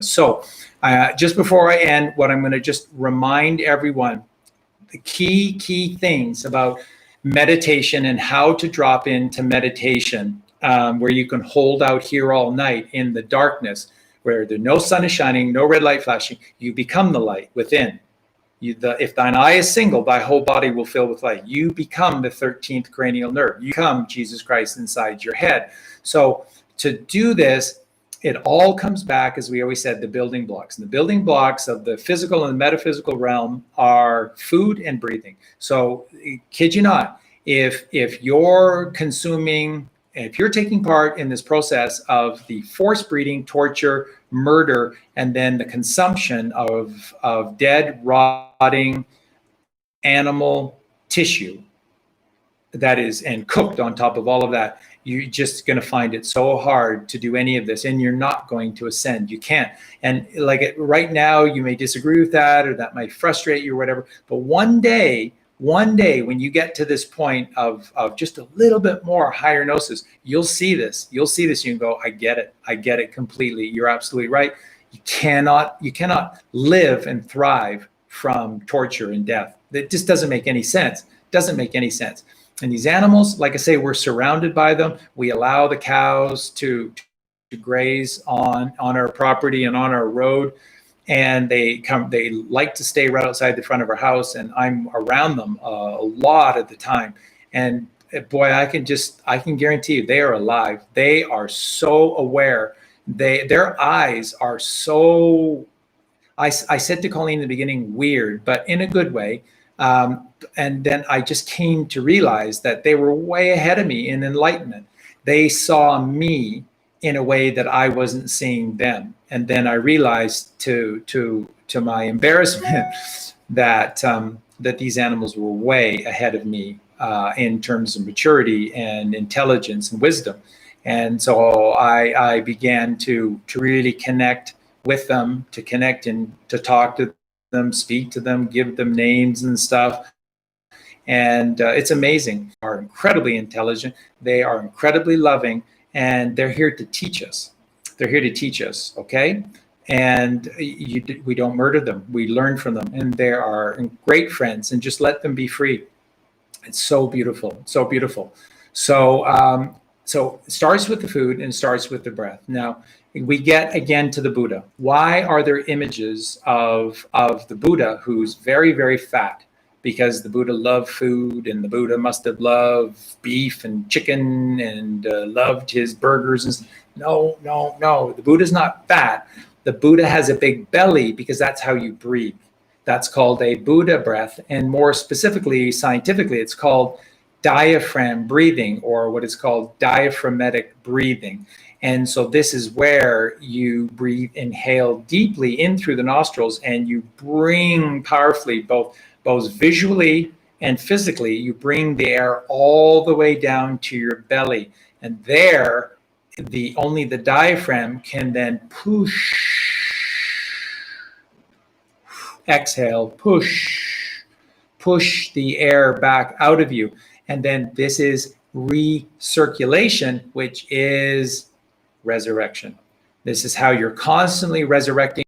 So just before I end, what I'm going to just remind everyone, the key things about meditation and how to drop into meditation, where you can hold out here all night in the darkness, where no sun is shining, no red light flashing. You become the light within. If thine eye is single, thy whole body will fill with light. You become the 13th cranial nerve. You become Jesus Christ inside your head. So to do this, it all comes back, as we always said, the building blocks. And the building blocks of the physical and metaphysical realm are food and breathing. So kid you not, if you're consuming, if you're taking part in this process of the forced breeding, torture, murder, and then the consumption of dead, rotting animal tissue that is, and cooked on top of all of that, you're just going to find it so hard to do any of this, and you're not going to ascend. You can't. And like right now, you may disagree with that, or that might frustrate you or whatever. But one day, when you get to this point of just a little bit more higher gnosis, you'll see this. You can go, I get it completely. You're absolutely right. You cannot live and thrive from torture and death. It just doesn't make any sense. And these animals, like I say, we're surrounded by them. We allow the cows to graze on our property and on our road. And they like to stay right outside the front of our house, and I'm around them a lot of the time. And boy, I can guarantee you they are alive. They are so aware. Their eyes are so, I said to Colleen in the beginning, weird, but in a good way. And then I just came to realize that they were way ahead of me in enlightenment. They saw me in a way that I wasn't seeing them. And then I realized, to my embarrassment, that these animals were way ahead of me in terms of maturity and intelligence and wisdom. And so I began to really connect with them, to connect and to talk to them, speak to them, give them names and stuff. And it's amazing. They are incredibly intelligent. They are incredibly loving, and they're here to teach us. Okay? And we don't murder them. We learn from them, and they are great friends, and just let them be free. It's so beautiful, so beautiful. So it starts with the food and starts with the breath. Now, we get again to the Buddha. Why are there images of the Buddha who's very, very fat? Because the Buddha loved food, and the Buddha must have loved beef and chicken and loved his burgers. And no. The Buddha's not fat. The Buddha has a big belly because that's how you breathe. That's called a Buddha breath. And more specifically, scientifically, it's called diaphragm breathing, or what is called diaphragmatic breathing. And so this is where you inhale deeply in through the nostrils, and you bring powerfully, both visually and physically, you bring the air all the way down to your belly. And there, only the diaphragm can then exhale, push the air back out of you. And then this is recirculation, which is resurrection. This is how you're constantly resurrecting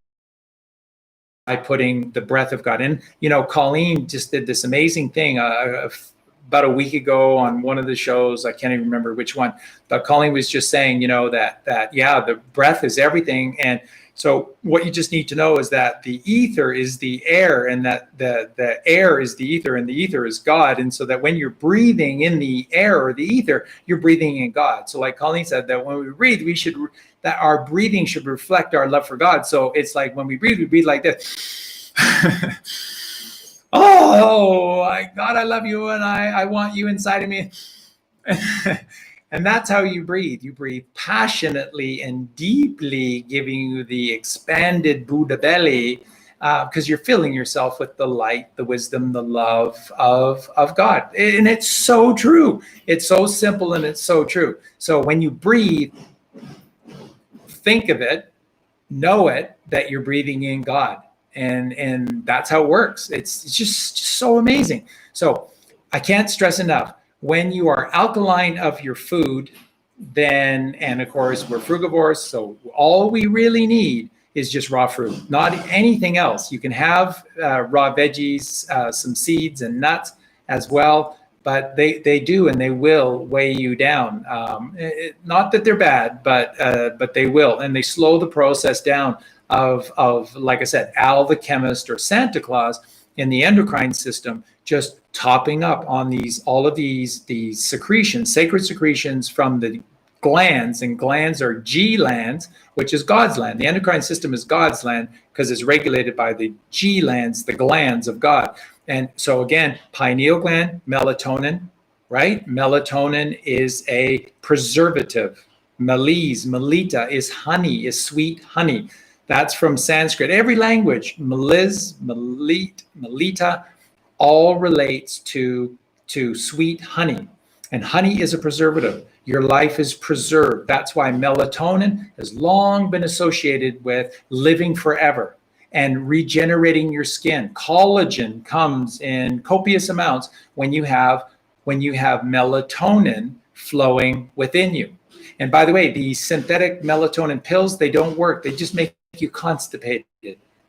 by putting the breath of God in. Colleen just did this amazing thing about a week ago on one of the shows. I can't even remember which one, but Colleen was just saying, that the breath is everything. And so what you just need to know is that the ether is the air, and that the air is the ether, and the ether is God. And so that when you're breathing in the air or the ether, you're breathing in God. So like Colleen said, that when we breathe, that our breathing should reflect our love for God. So it's like when we breathe like this. Oh, God, I love you, and I want you inside of me. And that's how you breathe. You breathe passionately and deeply, giving you the expanded Buddha belly, because you're filling yourself with the light, the wisdom, the love of God. And it's so true. It's so simple, and it's so true. So when you breathe, think of it, know it, that you're breathing in God. And that's how it works. It's just so amazing. So I can't stress enough, when you are alkaline of your food, then, and of course we're frugivores, so all we really need is just raw fruit, not anything else. You can have raw veggies, some seeds and nuts as well, but they do and they will weigh you down. Not that they're bad, but they will, and they slow the process down of like I said, Al the chemist or Santa Claus in the endocrine system, just topping up on all of these secretions, sacred secretions from the glands, and glands are G lands, which is God's land. The endocrine system is God's land because it's regulated by the G lands, the glands of God. And so again, pineal gland, melatonin, right? Melatonin is a preservative. Melita is honey, is sweet honey. That's from Sanskrit. Every language, Melita, all relates to sweet honey. And honey is a preservative. Your life is preserved. That's why melatonin has long been associated with living forever and regenerating your skin. Collagen comes in copious amounts when you have melatonin flowing within you. And by the way, the synthetic melatonin pills, they don't work. They just make you constipated.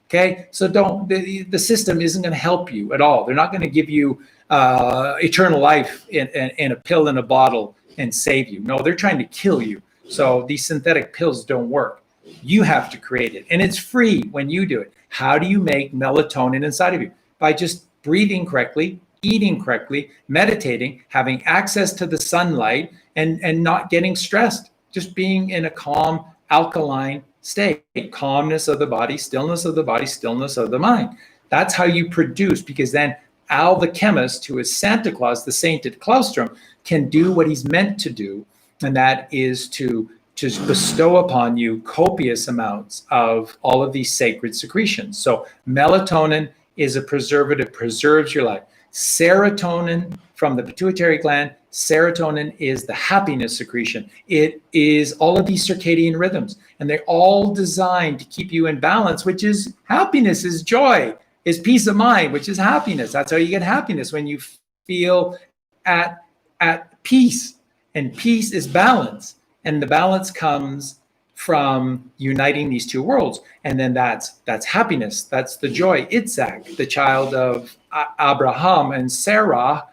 Okay, so the system isn't going to help you at all. They're not going to give you eternal life in a pill in a bottle and save you. No, they're trying to kill you. So these synthetic pills don't work. You have to create it, and it's free when you do it. How do you make melatonin inside of you? By just breathing correctly, eating correctly, meditating, having access to the sunlight, and not getting stressed. Just being in a calm, alkaline state, calmness of the body, stillness of the body, stillness of the mind. That's how you produce, because then Al the chemist, who is Santa Claus, the sainted Claustrum, can do what he's meant to do, and that is to bestow upon you copious amounts of all of these sacred secretions. So melatonin is a preservative, preserves your life. Serotonin from the pituitary gland, serotonin is the happiness secretion. It is all of these circadian rhythms, and they're all designed to keep you in balance, which is happiness, is joy, is peace of mind, which is happiness. That's how you get happiness, when you feel at peace, and peace is balance. And the balance comes from uniting these two worlds. And then that's happiness. That's the joy. Itzhak, the child of Abraham and Sarah,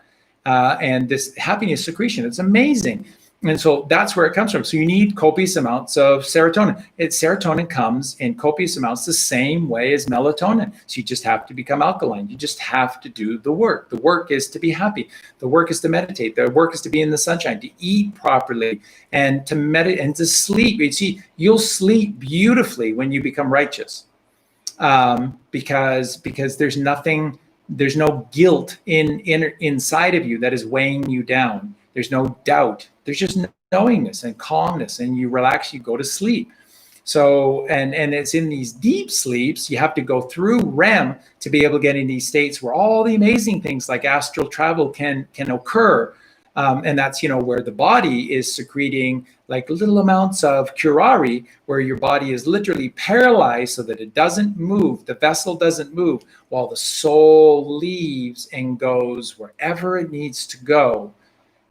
and this happiness secretion. It's amazing. And so that's where it comes from. So you need copious amounts of serotonin. Serotonin comes in copious amounts the same way as melatonin. So you just have to become alkaline. You just have to do the work. The work is to be happy. The work is to meditate. The work is to be in the sunshine, to eat properly, and to meditate and to sleep. You see, you'll sleep beautifully when you become righteous, because there's no guilt inside of you that is weighing you down. There's no doubt. There's just knowingness and calmness, and you relax, you go to sleep. So, and it's in these deep sleeps, you have to go through REM to be able to get in these states where all the amazing things like astral travel can occur. And that's, where the body is secreting like little amounts of curare, where your body is literally paralyzed so that it doesn't move, the vessel doesn't move, while the soul leaves and goes wherever it needs to go.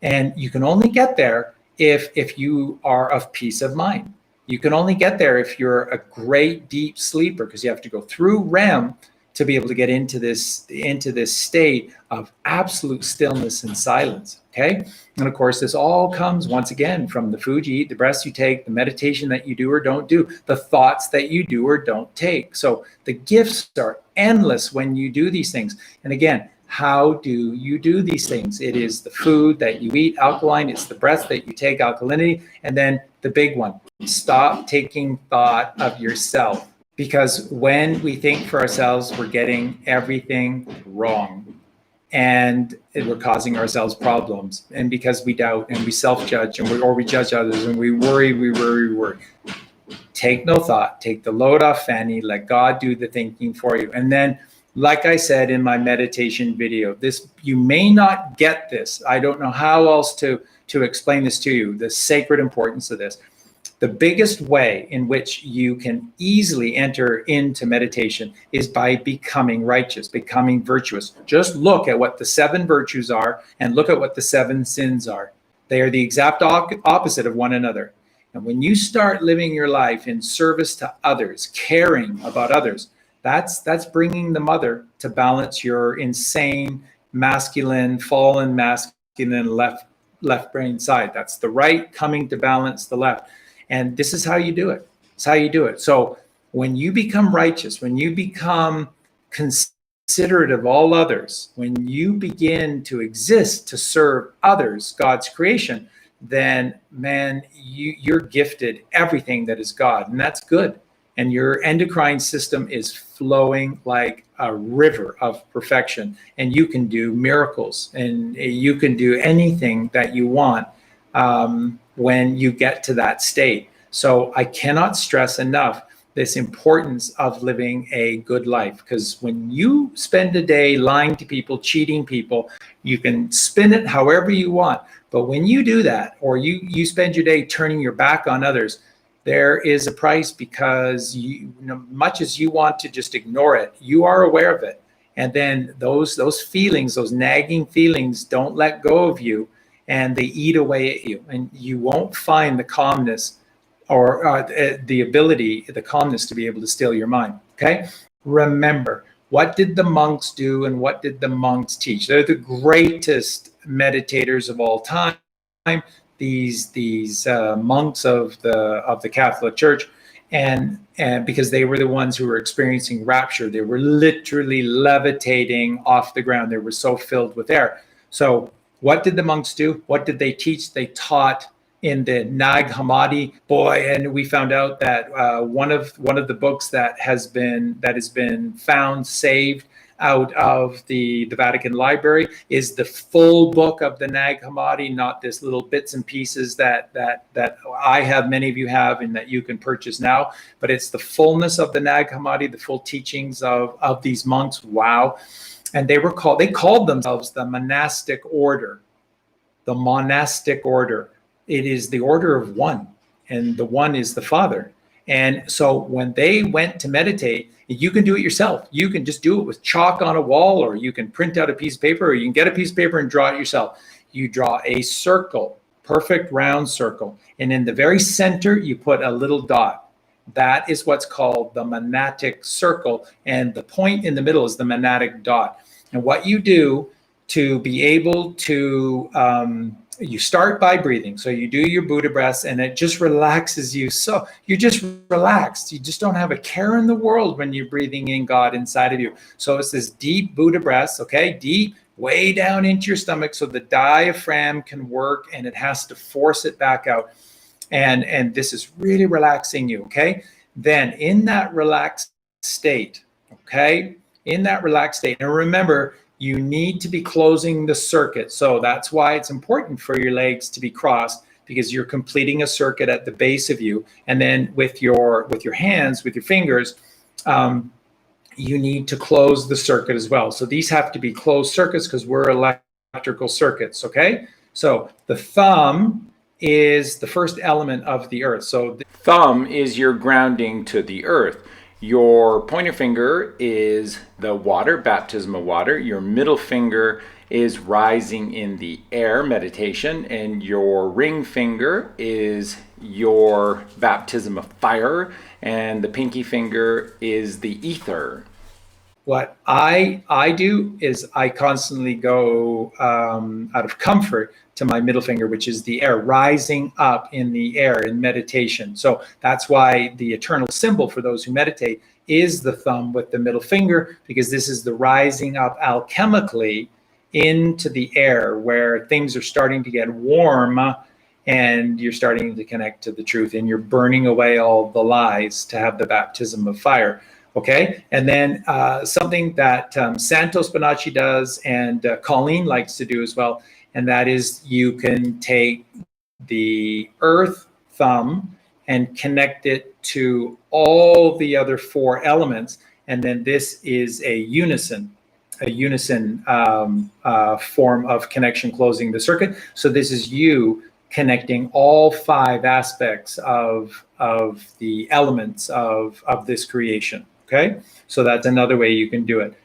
And you can only get there if you are of peace of mind. You can only get there if you're a great deep sleeper, because you have to go through REM to be able to get into this state of absolute stillness and silence. Okay. And of course, this all comes once again from the food you eat, the breaths you take, the meditation that you do or don't do, the thoughts that you do or don't take. So the gifts are endless when you do these things. And again, how do you do these things? It is the food that you eat, alkaline. It's the breath that you take, alkalinity. And then the big one, stop taking thought of yourself. Because when we think for ourselves, we're getting everything wrong. And we're causing ourselves problems. And because we doubt and we self-judge, or we judge others, and we worry. Take no thought. Take the load off Fanny. Let God do the thinking for you. And then, like I said in my meditation video, you may not get this. I don't know how else to explain this to you, the sacred importance of this. The biggest way in which you can easily enter into meditation is by becoming righteous, becoming virtuous. Just look at what the 7 virtues are and look at what the 7 sins are. They are the exact opposite of one another. And when you start living your life in service to others, caring about others, that's bringing the mother to balance your insane masculine, fallen masculine left brain side. That's the right coming to balance the left. And this is how you do it. It's how you do it. So when you become righteous, when you become considerate of all others, when you begin to exist to serve others, God's creation, then man, you're gifted everything that is God, and that's good. And your endocrine system is flowing like a river of perfection, and you can do miracles, and you can do anything that you want when you get to that state. So I cannot stress enough this importance of living a good life, because when you spend a day lying to people, cheating people, you can spin it however you want. But when you do that, or you spend your day turning your back on others, there is a price, because much as you want to just ignore it, you are aware of it. And then those feelings, those nagging feelings don't let go of you, and they eat away at you, and you won't find the calmness or the calmness to be able to still your mind. Okay. Remember, what did the monks do and what did the monks teach? They're the greatest meditators of all time. These monks of the Catholic Church, and because they were the ones who were experiencing rapture, they were literally levitating off the ground. They were so filled with air. So what did the monks do? What did they teach? They taught in the Nag Hammadi. And we found out that one of the books that has been found saved out of the Vatican Library is the full book of the Nag Hammadi, not this little bits and pieces that I have, many of you have, and that you can purchase now. But it's the fullness of the Nag Hammadi, the full teachings of these monks. Wow. And they called themselves the monastic order. The monastic order. It is the order of one, and the one is the Father. And so when they went to meditate, you can do it yourself. You can just do it with chalk on a wall, or you can print out a piece of paper, or you can get a piece of paper and draw it yourself. You draw a circle, perfect round circle. And in the very center, you put a little dot. That is what's called the monastic circle. And the point in the middle is the monastic dot. And what you do to be able to, you start by breathing. So you do your Buddha breaths, and it just relaxes you. So you're just relaxed. You just don't have a care in the world when you're breathing in God inside of you. So it's this deep Buddha breaths, okay? Deep, way down into your stomach, so the diaphragm can work, and it has to force it back out. And this is really relaxing you, okay? Then in that relaxed state, okay? In that relaxed state, and remember, you need to be closing the circuit. So that's why it's important for your legs to be crossed, because you're completing a circuit at the base of you. And then with your hands, with your fingers, you need to close the circuit as well. So these have to be closed circuits, because we're electrical circuits, okay? So the thumb is the first element of the earth. So the thumb is your grounding to the earth. Your pointer finger is the water, baptism of water. Your middle finger is rising in the air, meditation. And your ring finger is your baptism of fire. And the pinky finger is the ether. What I do is I constantly go out of comfort to my middle finger, which is the air, rising up in the air in meditation. So that's why the eternal symbol for those who meditate is the thumb with the middle finger, because this is the rising up alchemically into the air, where things are starting to get warm and you're starting to connect to the truth, and you're burning away all the lies to have the baptism of fire. Okay, and then something that Santos Bonacci does, and Colleen likes to do as well, and that is you can take the earth thumb and connect it to all the other four elements, and then this is a unison form of connection, closing the circuit. So this is you connecting all five aspects of the elements of this creation. Okay, so that's another way you can do it.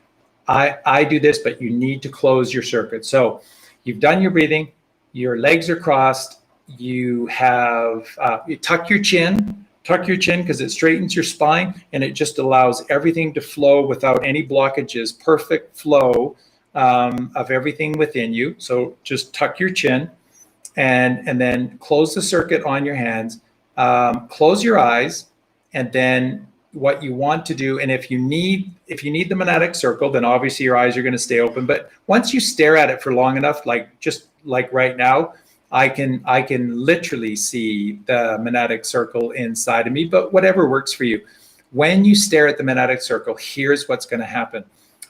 I do this, but you need to close your circuit. So you've done your breathing, your legs are crossed, you have, you tuck your chin because it straightens your spine, and it just allows everything to flow without any blockages, perfect flow of everything within you. So just tuck your chin and then close the circuit on your hands, close your eyes, and then what you want to do, and if you need the monadic circle, then obviously your eyes are going to stay open. But once you stare at it for long enough, just like right now, I can literally see the monadic circle inside of me, but whatever works for you. When you stare at the monadic circle, here's what's going to happen.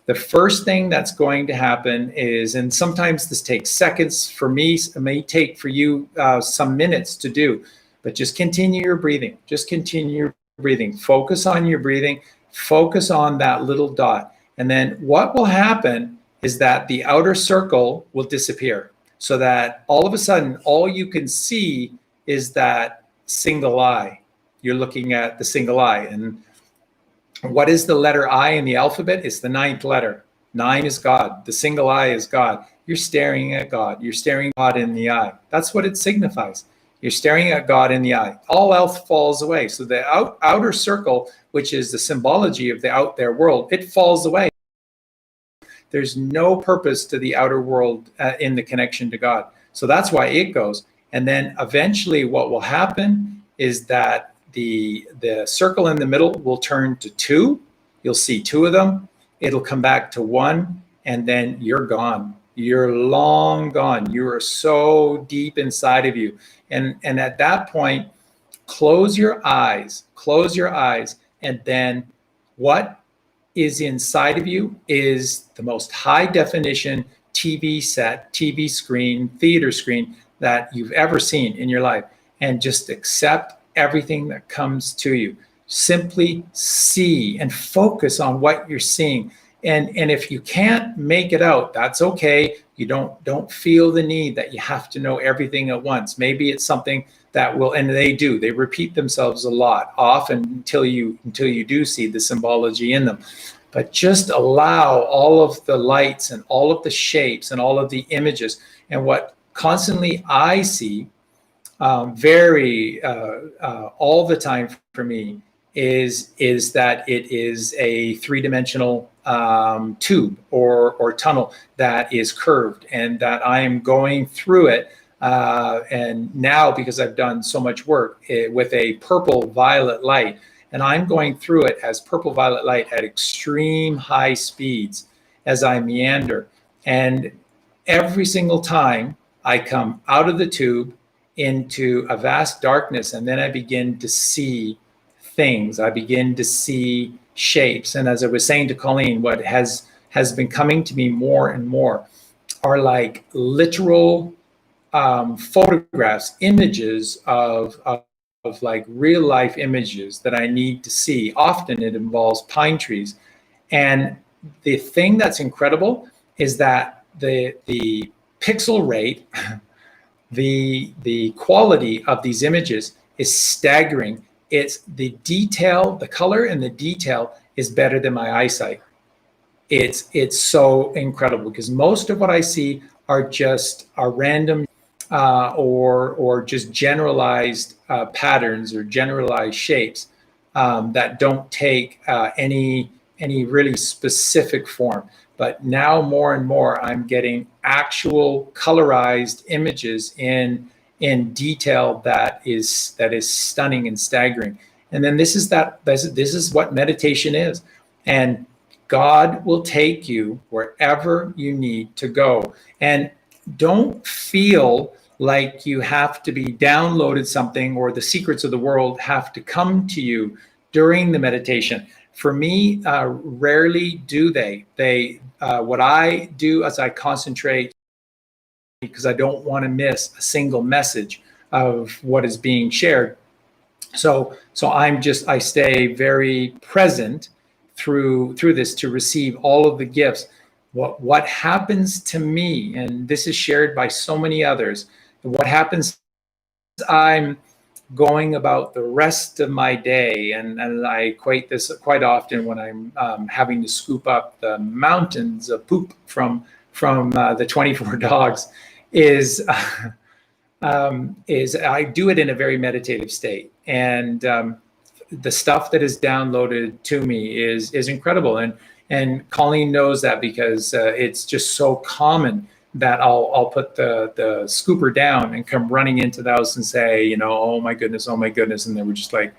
The first thing that's going to happen is, and sometimes this takes seconds, for me, it may take for you some minutes to do, but just continue your breathing. Just continue your breathing. Focus on your breathing. Focus on that little dot. And then what will happen is that the outer circle will disappear, so that all of a sudden, all you can see is that single eye. You're looking at the single eye. And what is the letter I in the alphabet? It's the 9th letter. 9 is God. The single eye is God. You're staring at God. You're staring at God in the eye. That's what it signifies. You're staring at God in the eye. All else falls away. So the outer circle, which is the symbology of the out there world, it falls away. There's no purpose to the outer world in the connection to God. So that's why it goes. And then eventually what will happen is that the circle in the middle will turn to 2. You'll see 2 of them. It'll come back to 1, and then you're gone. You're long gone. You are so deep inside of you. And at that point, close your eyes, and then what is inside of you is the most high definition TV set, TV screen, theater screen that you've ever seen in your life. And just accept everything that comes to you. Simply see and focus on what you're seeing. And if you can't make it out, that's okay. You don't feel the need that you have to know everything at once. Maybe it's something that will, and they repeat themselves a lot, often until you do see the symbology in them. But just allow all of the lights and all of the shapes and all of the images. And what constantly I see all the time for me is that it is a 3-dimensional tube or tunnel that is curved, and that I am going through it. And now, because I've done so much work with a purple violet light, and I'm going through it as purple violet light at extreme high speeds as I meander. And every single time I come out of the tube into a vast darkness, and then I begin to see things. I begin to see shapes. And as I was saying to Colleen, what has been coming to me more and more are like literal photographs, images of like real life images that I need to see. Often it involves pine trees. And the thing that's incredible is that the pixel rate, the quality of these images is staggering. It's the detail, the color and the detail is better than my eyesight. It's so incredible, because most of what I see are random or just generalized patterns or generalized shapes that don't take any really specific form. But now more and more, I'm getting actual colorized images in detail that is stunning and staggering. And then this is what meditation is. And God will take you wherever you need to go. And don't feel like you have to be downloaded something, or the secrets of the world have to come to you during the meditation. For me, rarely do they. What I do is I concentrate, because I don't want to miss a single message of what is being shared. So I stay very present through this to receive all of the gifts. What happens to me, and this is shared by so many others, what happens, I'm going about the rest of my day, and I equate this quite often when I'm having to scoop up the mountains of poop from the 24 dogs, is is I do it in a very meditative state, and the stuff that is downloaded to me is incredible. And Colleen knows that, because it's just so common that I'll put the scooper down and come running into the house and say, oh my goodness, and they were just like,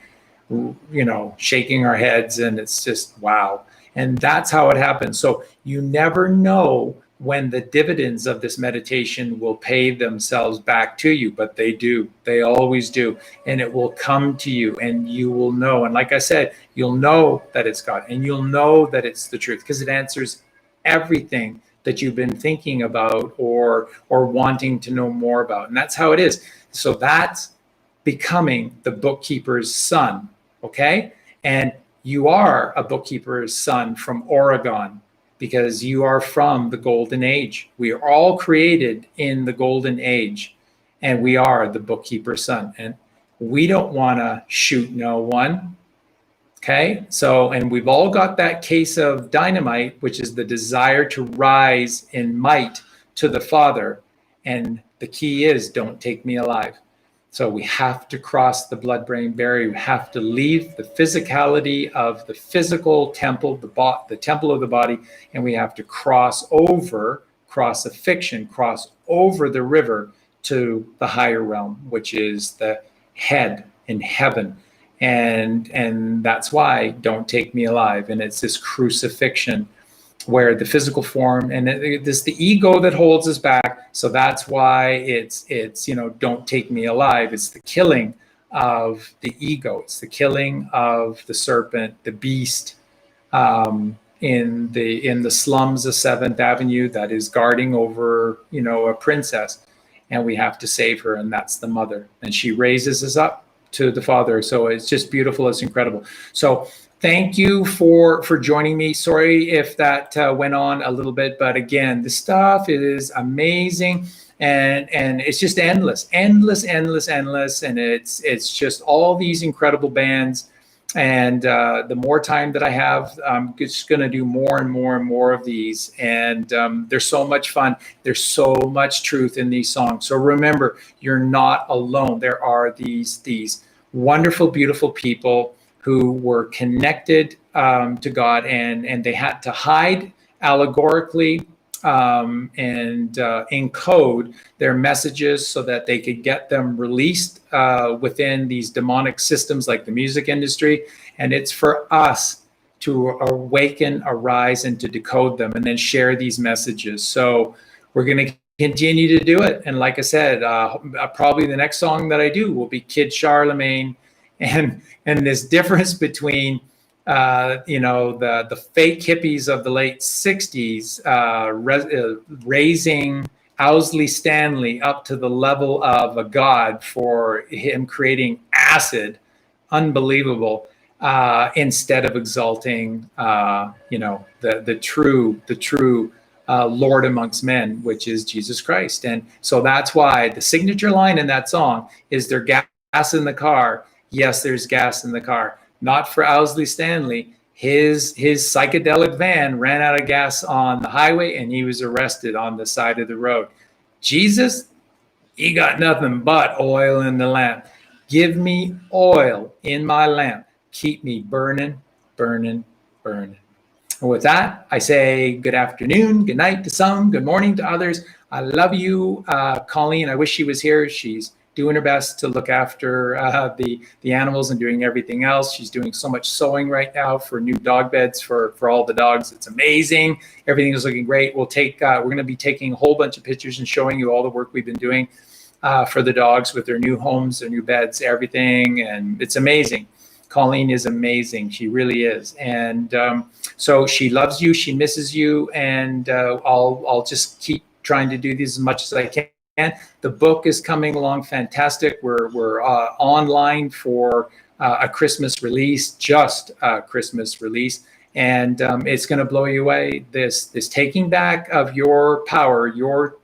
shaking our heads, and it's just wow. And that's how it happens. So you never know when the dividends of this meditation will pay themselves back to you, but they do. They always do. And it will come to you, and you will know. And like I said, you'll know that it's God, and you'll know that it's the truth, because it answers everything that you've been thinking about or wanting to know more about. And that's how it is. So that's becoming the bookkeeper's son. Okay? And you are a bookkeeper's son from Oregon, because you are from the golden age. We are all created in the golden age, and we are the bookkeeper's son. And we don't want to shoot no one. Okay? So, and we've all got that case of dynamite, which is the desire to rise in might to the Father. And the key is, don't take me alive. So we have to cross the blood-brain barrier. We have to leave the physicality of the physical temple, the temple of the body, and we have to cross a fiction, cross over the river to the higher realm, which is the head in heaven. And that's why don't take me alive. And it's this crucifixion where the physical form, and this the ego that holds us back. So that's why it's don't take me alive. It's the killing of the ego. It's the killing of the serpent, the beast, in the slums of 7th Avenue that is guarding over a princess, and we have to save her, and that's the mother, and she raises us up to the Father. So it's just beautiful. It's incredible. So thank you for joining me. Sorry if that went on a little bit, but again, the stuff is amazing, and it's just endless, and it's just all these incredible bands. And the more time that I have, I'm just going to do more and more of these. And they're so much fun. There's so much truth in these songs. So remember, you're not alone. There are these wonderful, beautiful people who were connected to God, and they had to hide allegorically and encode their messages so that they could get them released within these demonic systems like the music industry. And it's for us to awaken, arise, and to decode them, and then share these messages. So we're going to continue to do it. And like I said, probably the next song that I do will be Kid Charlemagne, and this difference between the fake hippies of the late 60s raising Owsley Stanley up to the level of a god for him creating acid, unbelievable, instead of exalting the true Lord amongst men, which is Jesus Christ. And so that's why the signature line in that song is, "There's gas in the car." Yes, there's gas in the car. Not for Owsley Stanley. His psychedelic van ran out of gas on the highway, and he was arrested on the side of the road. Jesus, he got nothing but oil in the lamp. Give me oil in my lamp. Keep me burning, burning, burning. And with that, I say good afternoon, good night to some, good morning to others. I love you, Colleen. I wish she was here. She's doing her best to look after the animals and doing everything else. She's doing so much sewing right now for new dog beds for all the dogs. It's amazing. Everything is looking great. We're going to be taking a whole bunch of pictures and showing you all the work we've been doing for the dogs with their new homes, their new beds, everything. And it's amazing. Colleen is amazing. She really is. And so she loves you. She misses you. And I'll just keep trying to do these as much as I can. The book is coming along fantastic. We're online for a Christmas release, just a Christmas release, and it's going to blow you away. This taking back of your power, your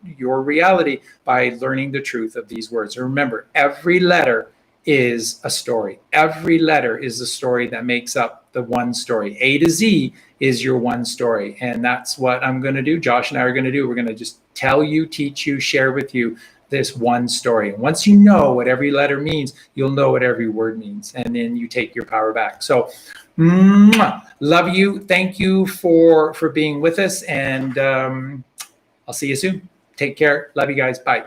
reality by learning the truth of these words. And remember, every letter is a story. Every letter is a story that makes up the one story. A to Z is your one story. And that's what I'm going to do. Josh and I are going to do. We're going to just tell you, teach you, share with you this one story. And once you know what every letter means, you'll know what every word means. And then you take your power back. So love you. Thank you for being with us. And I'll see you soon. Take care. Love you guys. Bye.